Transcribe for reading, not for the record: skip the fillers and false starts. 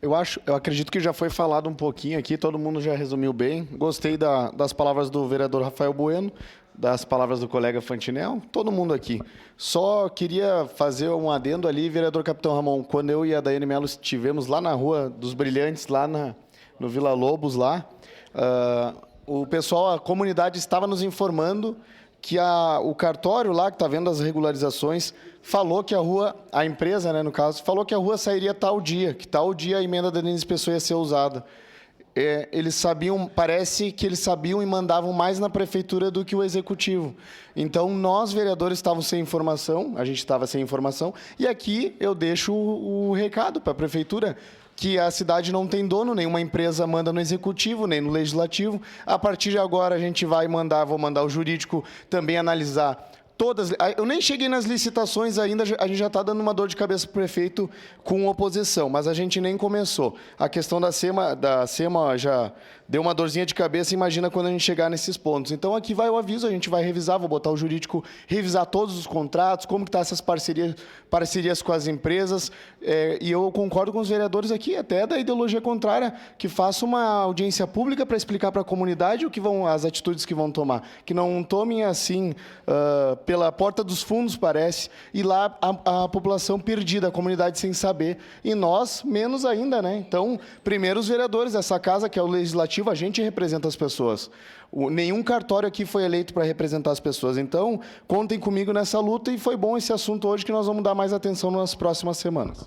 Eu acredito que já foi falado um pouquinho aqui, todo mundo já resumiu bem. Gostei das palavras do vereador Rafael Bueno, das palavras do colega Fantinel, todo mundo aqui. Só queria fazer um adendo ali, vereador Capitão Ramon, quando eu e a Daiane Mello estivemos lá na Rua dos Brilhantes, lá no Vila Lobos, lá, o pessoal, a comunidade estava nos informando que o cartório lá, que está vendo as regularizações, falou que a rua, a empresa, né, no caso, falou que a rua sairia tal dia, que tal dia a emenda da Denise Pessoa ia ser usada. Eles sabiam, parece que eles sabiam e mandavam mais na prefeitura do que o executivo. Então, nós, vereadores, estávamos sem informação, a gente estava sem informação, e aqui eu deixo o recado para a prefeitura, que a cidade não tem dono, nenhuma empresa manda no executivo, nem no legislativo. A partir de agora, a gente vou mandar o jurídico também analisar todas. Eu nem cheguei nas licitações ainda, a gente já está dando uma dor de cabeça para o prefeito com oposição, mas a gente nem começou. A questão da SEMA já deu uma dorzinha de cabeça, imagina quando a gente chegar nesses pontos. Então, aqui vai o aviso, a gente vai revisar, vou botar o jurídico, revisar todos os contratos, como que estão essas parcerias com as empresas, e eu concordo com os vereadores aqui, até da ideologia contrária, que faça uma audiência pública para explicar para a comunidade as atitudes que vão tomar. Que não tomem assim, pela porta dos fundos, parece, e lá a população perdida, a comunidade sem saber, e nós menos ainda, né? Então, primeiro os vereadores dessa casa, que é o legislativo, a gente representa as pessoas. Nenhum cartório aqui foi eleito para representar as pessoas. Então, contem comigo nessa luta, e foi bom esse assunto hoje, que nós vamos dar mais atenção nas próximas semanas.